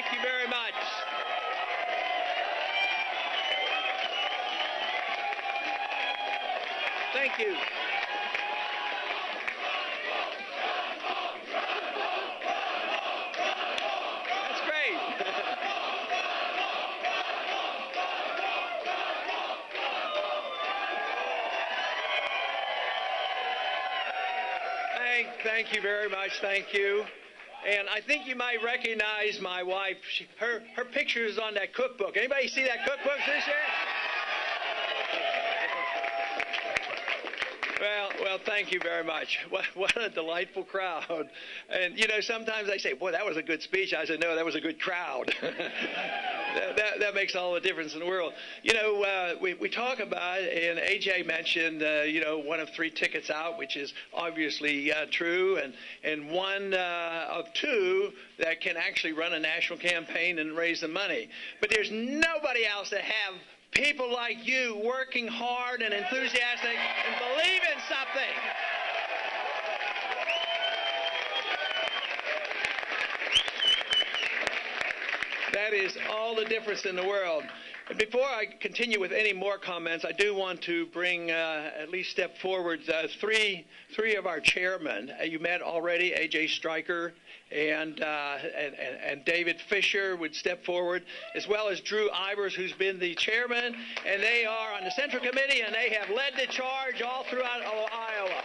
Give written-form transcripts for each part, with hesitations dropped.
Thank you very much. Thank you. That's great. Thank you very much. Thank you. And I think you might recognize my wife. Her picture is on that cookbook. Anybody see that cookbook this year? Well, thank you very much. What a delightful crowd. And, you know, sometimes they say, boy, that was a good speech. I said, no, that was a good crowd. that makes all the difference in the world. You know, we talk about, and A.J. mentioned, you know, one of 3 tickets out, which is obviously true, and one of 2 that can actually run a national campaign and raise the money. But there's nobody else that have people like you working hard and enthusiastic and believe in something. That is all the difference in the world. And before I continue with any more comments, I do want to bring at least step forward three of our chairmen. You met already, A.J. Stryker and David Fisher would step forward, as well as Drew Ivers, who's been the chairman, and they are on the Central Committee, and they have led the charge all throughout Iowa.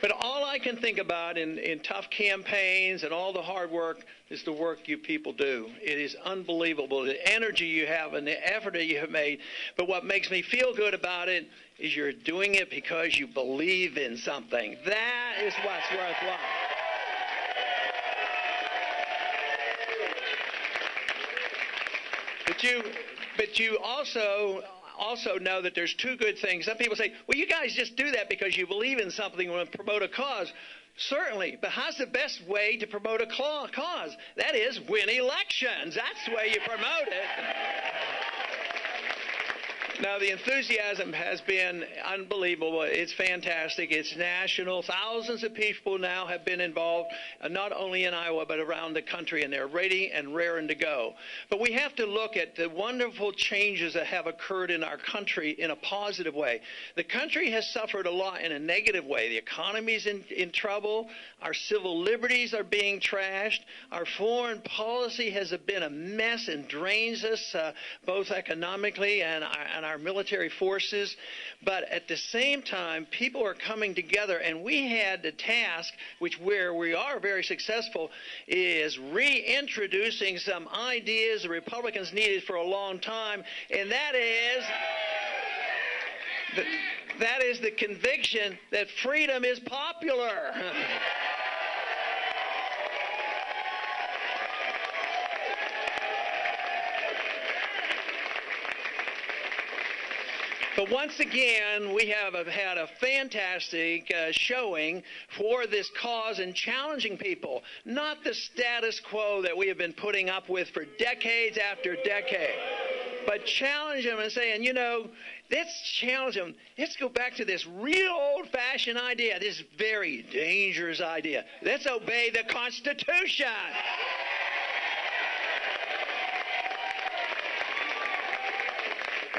But all I can think about in tough campaigns and all the hard work is the work you people do. It is unbelievable, the energy you have and the effort that you have made. But what makes me feel good about it is you're doing it because you believe in something. That is what's worthwhile. But you also know that there's 2 good things. Some people say, well, you guys just do that because you believe in something and promote a cause. Certainly, but how's the best way to promote a cause? That is, win elections. That's the way you promote it. Now, the enthusiasm has been unbelievable. It's fantastic. It's national. Thousands of people now have been involved, not only in Iowa, but around the country, and they're ready and raring to go. But we have to look at the wonderful changes that have occurred in our country in a positive way. The country has suffered a lot in a negative way. The economy's in trouble. Our civil liberties are being trashed. Our foreign policy has been a mess and drains us both economically and our military forces. But at the same time, people are coming together, and we had the task, where we are very successful, is reintroducing some ideas the Republicans needed for a long time, and that is the conviction that freedom is popular. But once again, we have had a fantastic showing for this cause and challenging people, not the status quo that we have been putting up with for decades after decade, but challenge them and saying, you know, let's challenge them. Let's go back to this real old-fashioned idea, this very dangerous idea. Let's obey the Constitution.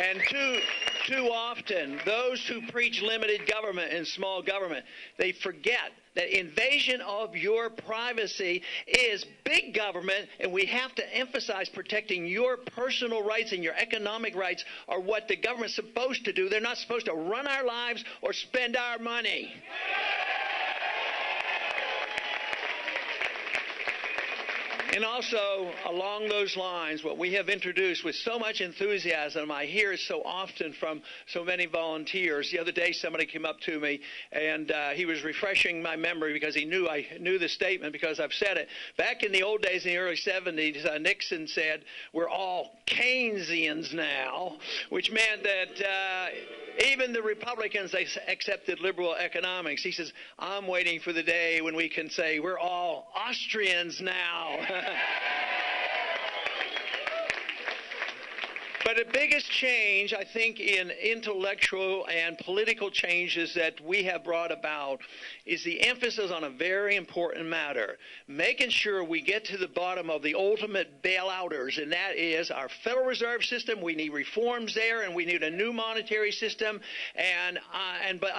And too often, those who preach limited government and small government, they forget that invasion of your privacy is big government, and we have to emphasize protecting your personal rights and your economic rights are what the government's supposed to do. They're not supposed to run our lives or spend our money. And also, along those lines, what we have introduced with so much enthusiasm, I hear it so often from so many volunteers. The other day, somebody came up to me, and he was refreshing my memory because he knew I knew the statement because I've said it. Back in the old days, in the early 70s, Nixon said, we're all Keynesians now, which meant that even the Republicans, they accepted liberal economics. He says, I'm waiting for the day when we can say we're all Austrians now. But the biggest change, I think, in intellectual and political changes that we have brought about is the emphasis on a very important matter, making sure we get to the bottom of the ultimate bailouters, and that is our Federal Reserve System. We need reforms there, and we need a new monetary system, and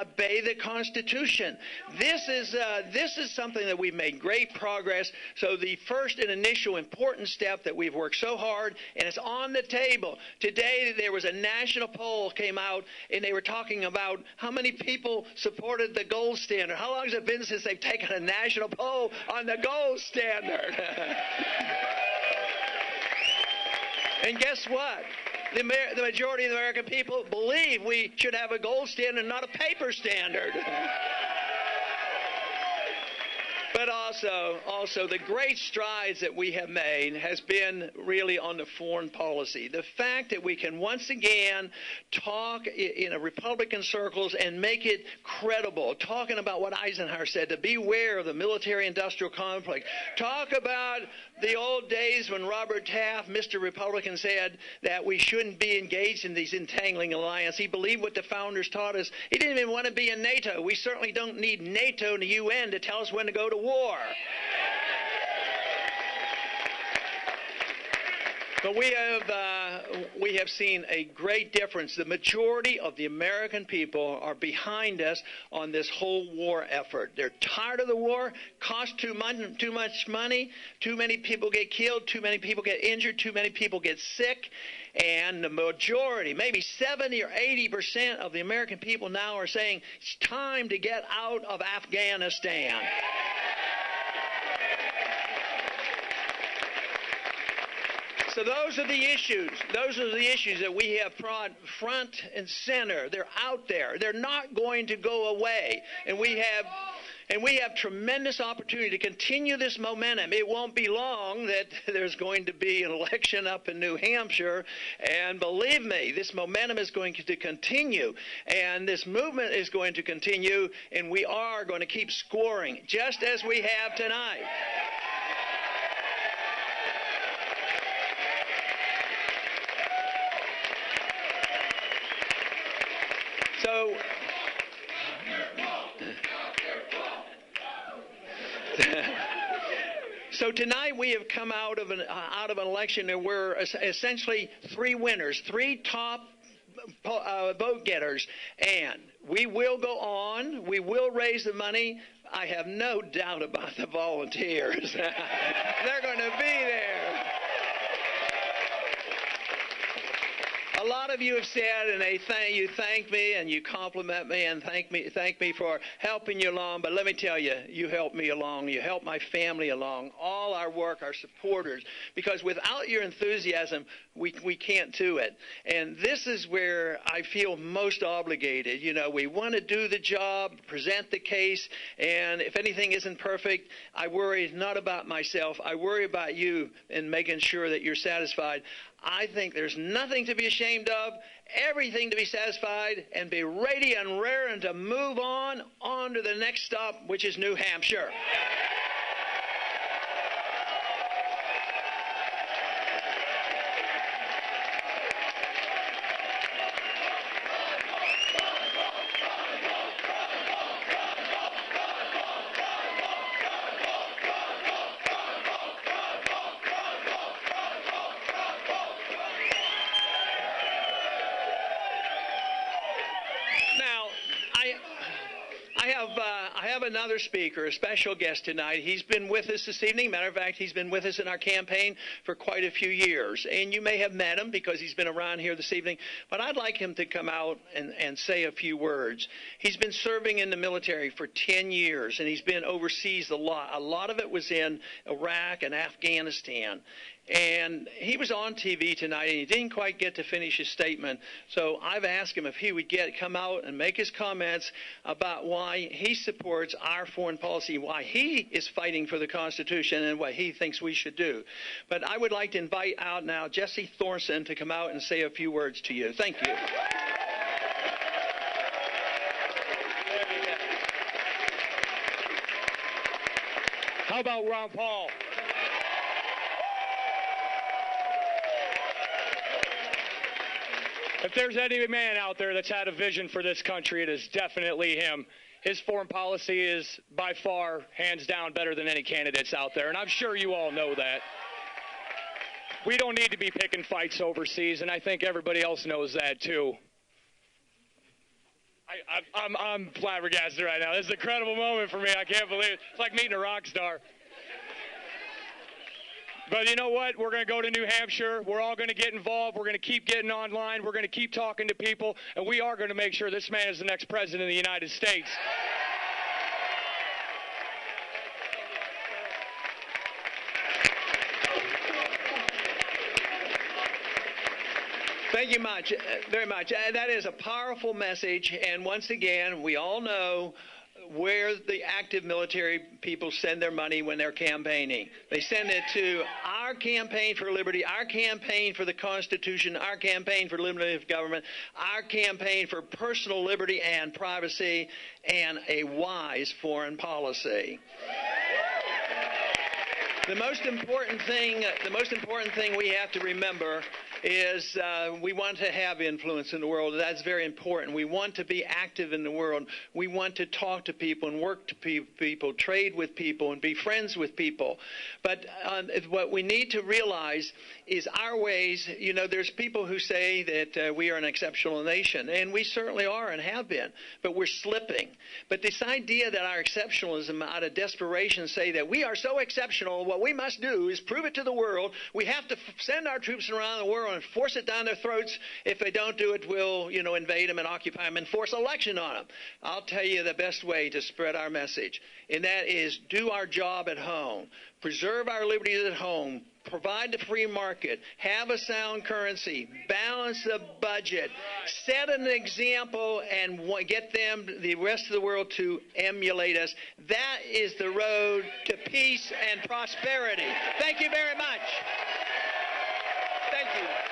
obey the Constitution. This is something that we've made great progress. So the first and initial important step that we've worked so hard, and it's on the table. Today there was a national poll came out, and they were talking about how many people supported the gold standard. How long has it been since they've taken a national poll on the gold standard? And guess what? The majority of the American people believe we should have a gold standard, not a paper standard. But also the great strides that we have made has been really on the foreign policy. The fact that we can once again talk in Republican circles and make it credible, talking about what Eisenhower said, to beware of the military-industrial complex. Talk about the old days when Robert Taft, Mr. Republican, said that we shouldn't be engaged in these entangling alliances. He believed what the founders taught us. He didn't even want to be in NATO. We certainly don't need NATO and the UN to tell us when to go to war. But we have seen a great difference. The majority of the American people are behind us on this whole war effort. They're tired of the war. Costs too much money. Too many people get killed. Too many people get injured. Too many people get sick. And the majority, maybe 70 or 80% of the American people now are saying it's time to get out of Afghanistan. So those are the issues. Those are the issues that we have brought front and center. They're out there. They're not going to go away. And we have tremendous opportunity to continue this momentum. It won't be long that there's going to be an election up in New Hampshire. And believe me, this momentum is going to continue. And this movement is going to continue. And we are going to keep scoring, just as we have tonight. So tonight we have come out of an election, and we're essentially three winners, three top vote getters, and we will go on. We will raise the money. I have no doubt about the volunteers. They're going to be there. A lot of you have said, and you thank me and you compliment me and thank me for helping you along. But let me tell you, you helped me along. You helped my family along. All our work, our supporters, because without your enthusiasm, we can't do it. And this is where I feel most obligated. You know, we want to do the job, present the case, and if anything isn't perfect, I worry not about myself. I worry about you and making sure that you're satisfied. I think there's nothing to be ashamed of, everything to be satisfied, and be ready and raring to move on to the next stop, which is New Hampshire. I have another speaker, a special guest tonight. He's been with us this evening. Matter of fact, he's been with us in our campaign for quite a few years. And you may have met him because he's been around here this evening. But I'd like him to come out and say a few words. He's been serving in the military for 10 years, and he's been overseas a lot. A lot of it was in Iraq and Afghanistan. And he was on TV tonight, and he didn't quite get to finish his statement. So I've asked him if he would come out and make his comments about why he supports our foreign policy, why he is fighting for the Constitution, and what he thinks we should do. But I would like to invite out now Jesse Thorson to come out and say a few words to you. Thank you. How about Ron Paul? If there's any man out there that's had a vision for this country, it is definitely him. His foreign policy is by far, hands down, better than any candidates out there, and I'm sure you all know that. We don't need to be picking fights overseas, and I think everybody else knows that too. I'm flabbergasted right now. This is an incredible moment for me. I can't believe it. It's like meeting a rock star. But you know what? We're going to go to New Hampshire. We're all going to get involved. We're going to keep getting online. We're going to keep talking to people. And we are going to make sure this man is the next president of the United States. Thank you very much. That is a powerful message. And once again, we all know where the active military people send their money when they're campaigning. They send it to our campaign for liberty, our campaign for the Constitution, our campaign for limited government, our campaign for personal liberty and privacy, and a wise foreign policy. The most important thing we have to remember is we want to have influence in the world. That's very important. We want to be active in the world. We want to talk to people and work to people, trade with people, and be friends with people. But what we need to realize is our ways. You know, there's people who say that we are an exceptional nation, and we certainly are and have been, but we're slipping. But this idea that our exceptionalism out of desperation say that we are so exceptional, what we must do is prove it to the world. We have to send our troops around the world and force it down their throats. If they don't do it, we'll, invade them and occupy them and force election on them. I'll tell you the best way to spread our message, and that is do our job at home. Preserve our liberties at home. Provide the free market. Have a sound currency. Balance the budget. Set an example and get the rest of the world to emulate us. That is the road to peace and prosperity. Thank you very much. Thank you.